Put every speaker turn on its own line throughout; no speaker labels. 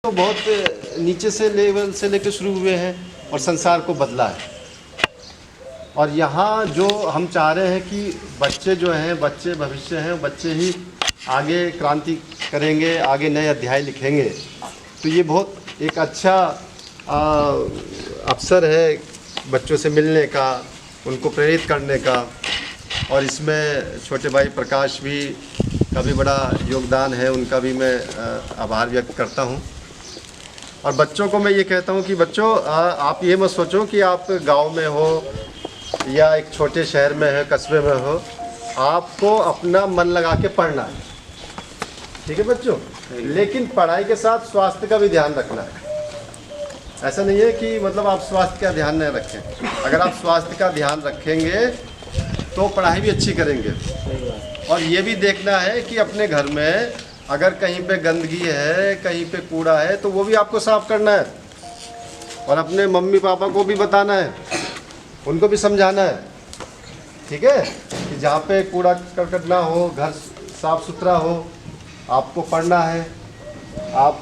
तो बहुत नीचे से लेवल से लेकर शुरू हुए हैं और संसार को बदला है। और यहाँ जो हम चाह रहे हैं कि बच्चे जो हैं, बच्चे भविष्य हैं, बच्चे ही आगे क्रांति करेंगे, आगे नए अध्याय लिखेंगे। तो ये बहुत एक अच्छा अवसर है बच्चों से मिलने का, उनको प्रेरित करने का। और इसमें छोटे भाई प्रकाश भी का भी बड़ा योगदान है, उनका भी मैं आभार व्यक्त करता हूँ। और बच्चों को मैं ये कहता हूँ कि बच्चों आप ये मत सोचो कि आप गांव में हो या एक छोटे शहर में है, कस्बे में हो, आपको अपना मन लगा के पढ़ना है, ठीक है बच्चों। लेकिन पढ़ाई के साथ स्वास्थ्य का भी ध्यान रखना है। ऐसा नहीं है कि मतलब आप स्वास्थ्य का ध्यान नहीं रखें। अगर आप स्वास्थ्य का ध्यान रखेंगे तो पढ़ाई भी अच्छी करेंगे। और ये भी देखना है कि अपने घर में अगर कहीं पे गंदगी है, कहीं पे कूड़ा है, तो वो भी आपको साफ करना है। और अपने मम्मी पापा को भी बताना है, उनको भी समझाना है, ठीक है, कि जहाँ पे कूड़ा करकट ना हो, घर साफ सुथरा हो। आपको पढ़ना है, आप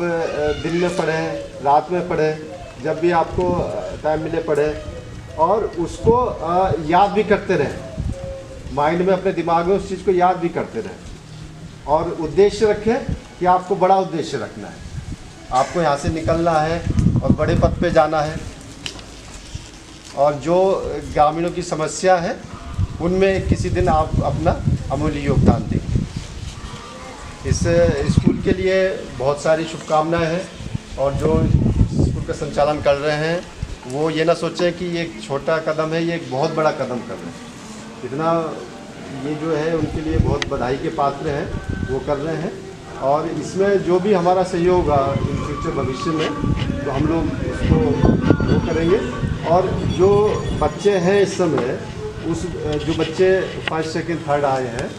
दिन में पढ़ें, रात में पढ़ें, जब भी आपको टाइम मिले पढ़ें। और उसको याद भी करते रहें, माइंड में, अपने दिमाग में उस चीज़ को याद भी करते रहें। और उद्देश्य रखें कि आपको बड़ा उद्देश्य रखना है, आपको यहाँ से निकलना है और बड़े पद पे जाना है। और जो ग्रामीणों की समस्या है उनमें किसी दिन आप अपना अमूल्य योगदान देंगे। इस स्कूल के लिए बहुत सारी शुभकामनाएं हैं। और जो स्कूल का संचालन कर रहे हैं वो ये ना सोचें कि ये एक छोटा कदम है, ये एक बहुत बड़ा कदम कर रहे हैं। इतना ये जो है उनके लिए बहुत बधाई के पात्र हैं, वो कर रहे हैं। और इसमें जो भी हमारा सहयोग होगा इन फ्यूचर भविष्य में, तो हम लोग उसको वो करेंगे। और जो बच्चे हैं इस समय, उस जो बच्चे फर्स्ट सेकंड थर्ड आए हैं,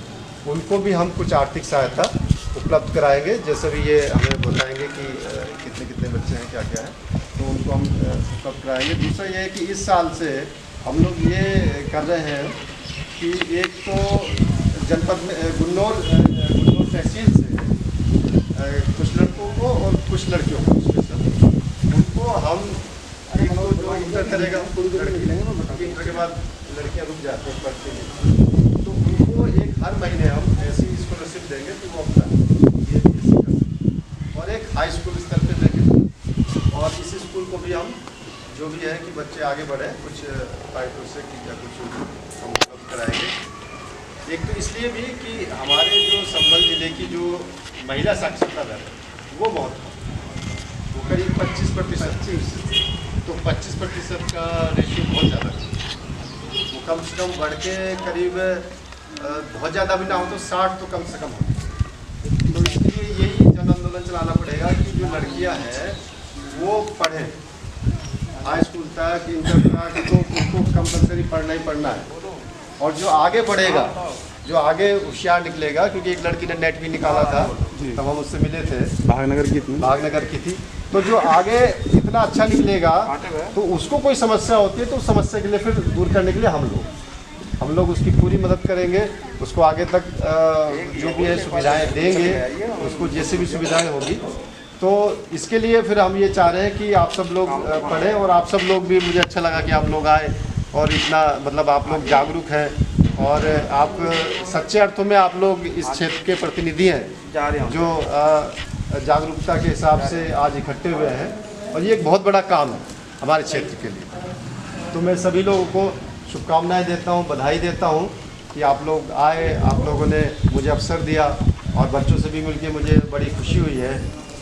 उनको भी हम कुछ आर्थिक सहायता उपलब्ध कराएंगे। जैसे भी ये हमें बताएंगे कि कितने कितने बच्चे हैं, क्या क्या है, तो उनको हम उपलब्ध कराएंगे। दूसरा ये है कि इस साल से हम लोग ये कर रहे हैं कि एक तो जनपद में गुन्नौर तहसील से कुछ लड़कों को और कुछ लड़कियों को उनको हम एक तो जो इंटर करेगा, इंटर के बाद लड़कियां रुक जाती हैं पढ़ते हैं, तो उनको एक हर महीने हम ऐसी स्कॉलरशिप देंगे कि वो अपना BA-BSc कर सकें। और एक हाई स्कूल स्तर पर देंगे। और इस स्कूल को भी हम जो भी है कि बच्चे आगे बढ़े, कुछ फाइटों से या कुछ हम उपलब्ध कराएंगे। एक तो इसलिए भी कि हमारे जो संबल जिले की जो महिला साक्षरता दर है वो बहुत है, वो करीब 25%। तो 25% का रेशियो बहुत ज़्यादा है। वो कम से कम बढ़ के करीब बहुत ज़्यादा भी ना हो तो 60 तो कम से कम हो। तो इसलिए यही जन आंदोलन चलाना पड़ेगा कि जो लड़कियां हैं वो पढ़ें, हाई स्कूल तक, इंटर तक, तो उनको कंपलसरी पढ़ना ही पढ़ना है। और जो आगे बढ़ेगा, जो आगे होशियार निकलेगा, क्योंकि एक लड़की ने नेट भी निकाला था, तब हम उससे मिले थे, भागनगर की थी। तो जो आगे इतना अच्छा निकलेगा तो उसको कोई समस्या होती है तो उस समस्या के लिए फिर दूर करने के लिए हम लोग उसकी पूरी मदद करेंगे। उसको आगे तक जो भी है सुविधाएं देंगे, उसको जैसे भी सुविधाएं होगी। तो इसके लिए फिर हम ये चाह रहे हैं कि आप सब लोग पढ़ें। और आप सब लोग भी, मुझे अच्छा लगा कि आप लोग आए और इतना मतलब आप लोग जागरूक हैं और आप सच्चे अर्थों में आप लोग इस क्षेत्र के प्रतिनिधि हैं जो जागरूकता के हिसाब से आज इकट्ठे हुए हैं। और ये एक बहुत बड़ा काम है हमारे क्षेत्र के लिए। तो मैं सभी लोगों को शुभकामनाएं देता हूं, बधाई देता हूं कि आप लोग आए, आप लोगों ने मुझे अवसर दिया। और बच्चों से भी मिलकर मुझे बड़ी खुशी हुई है।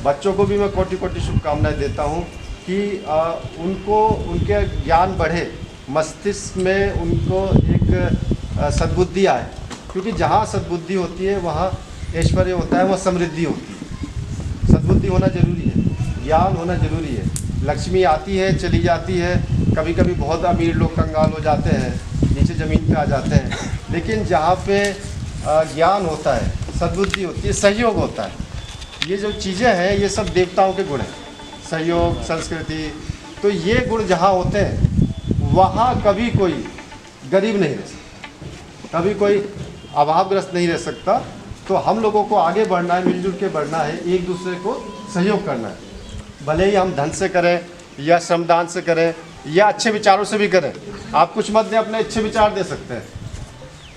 बच्चों को भी मैं कोटि कोटि शुभकामनाएं देता हूं कि उनको उनके ज्ञान बढ़े, मस्तिष्क में उनको एक सद्बुद्धि आए। क्योंकि जहाँ सद्बुद्धि होती है वहाँ ऐश्वर्य होता है, वहाँ समृद्धि होती है। सद्बुद्धि होना जरूरी है, ज्ञान होना जरूरी है। लक्ष्मी आती है, चली जाती है। कभी कभी बहुत अमीर लोग कंगाल हो जाते हैं, नीचे ज़मीन पे आ जाते हैं। लेकिन जहाँ पे ज्ञान होता है, सद्बुद्धि होती है, सहयोग होता है, ये जो चीज़ें हैं ये सब देवताओं के गुण हैं, सहयोग, संस्कृति। तो ये गुण जहाँ होते हैं वहाँ कभी कोई गरीब नहीं रह सकता, कभी कोई अभावग्रस्त नहीं रह सकता। तो हम लोगों को आगे बढ़ना है, मिलजुल के बढ़ना है, एक दूसरे को सहयोग करना है। भले ही हम धन से करें या श्रमदान से करें या अच्छे विचारों से भी करें। आप कुछ मत दें, अपने अच्छे विचार दे सकते हैं,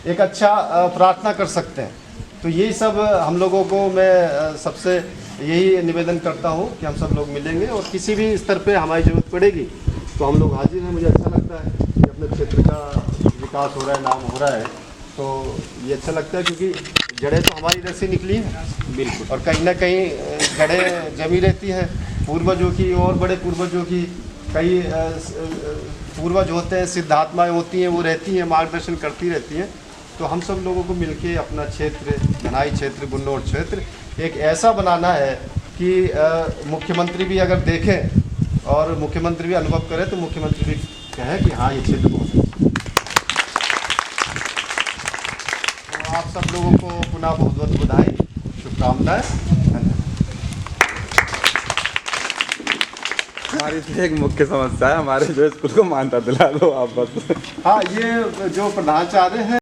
एक अच्छा प्रार्थना कर सकते हैं। तो यही सब हम लोगों को मैं सबसे यही निवेदन करता हूँ कि हम सब लोग मिलेंगे और किसी भी स्तर पे हमारी ज़रूरत पड़ेगी तो हम लोग हाजिर हैं। मुझे अच्छा लगता है कि अपने क्षेत्र का विकास हो रहा है, नाम हो रहा है, तो ये अच्छा लगता है क्योंकि जड़ें तो हमारी इधर से निकली हैं बिल्कुल, और कहीं ना कहीं जड़ें जमी रहती हैं पूर्वजों की, और बड़े पूर्वजों की। कई पूर्वज होते हैं, सिद्धात्माएँ होती हैं, वो रहती हैं, मार्गदर्शन करती रहती हैं। तो हम सब लोगों को मिलके अपना क्षेत्र, धनाई क्षेत्र, गुन्नौर क्षेत्र एक ऐसा बनाना है कि मुख्यमंत्री भी अगर देखें और मुख्यमंत्री भी अनुभव करें तो मुख्यमंत्री भी कहें कि हाँ ये क्षेत्र बहुत अच्छा। तो आप सब लोगों को पुनः बहुत बहुत बधाई, शुभकामनाएं, धन्यवाद।
हमारी तो एक मुख्य समस्या है, हमारे जो स्कूल को मान्यता दिला दो आप बस।
हाँ, ये जो प्रधानाचार्य हैं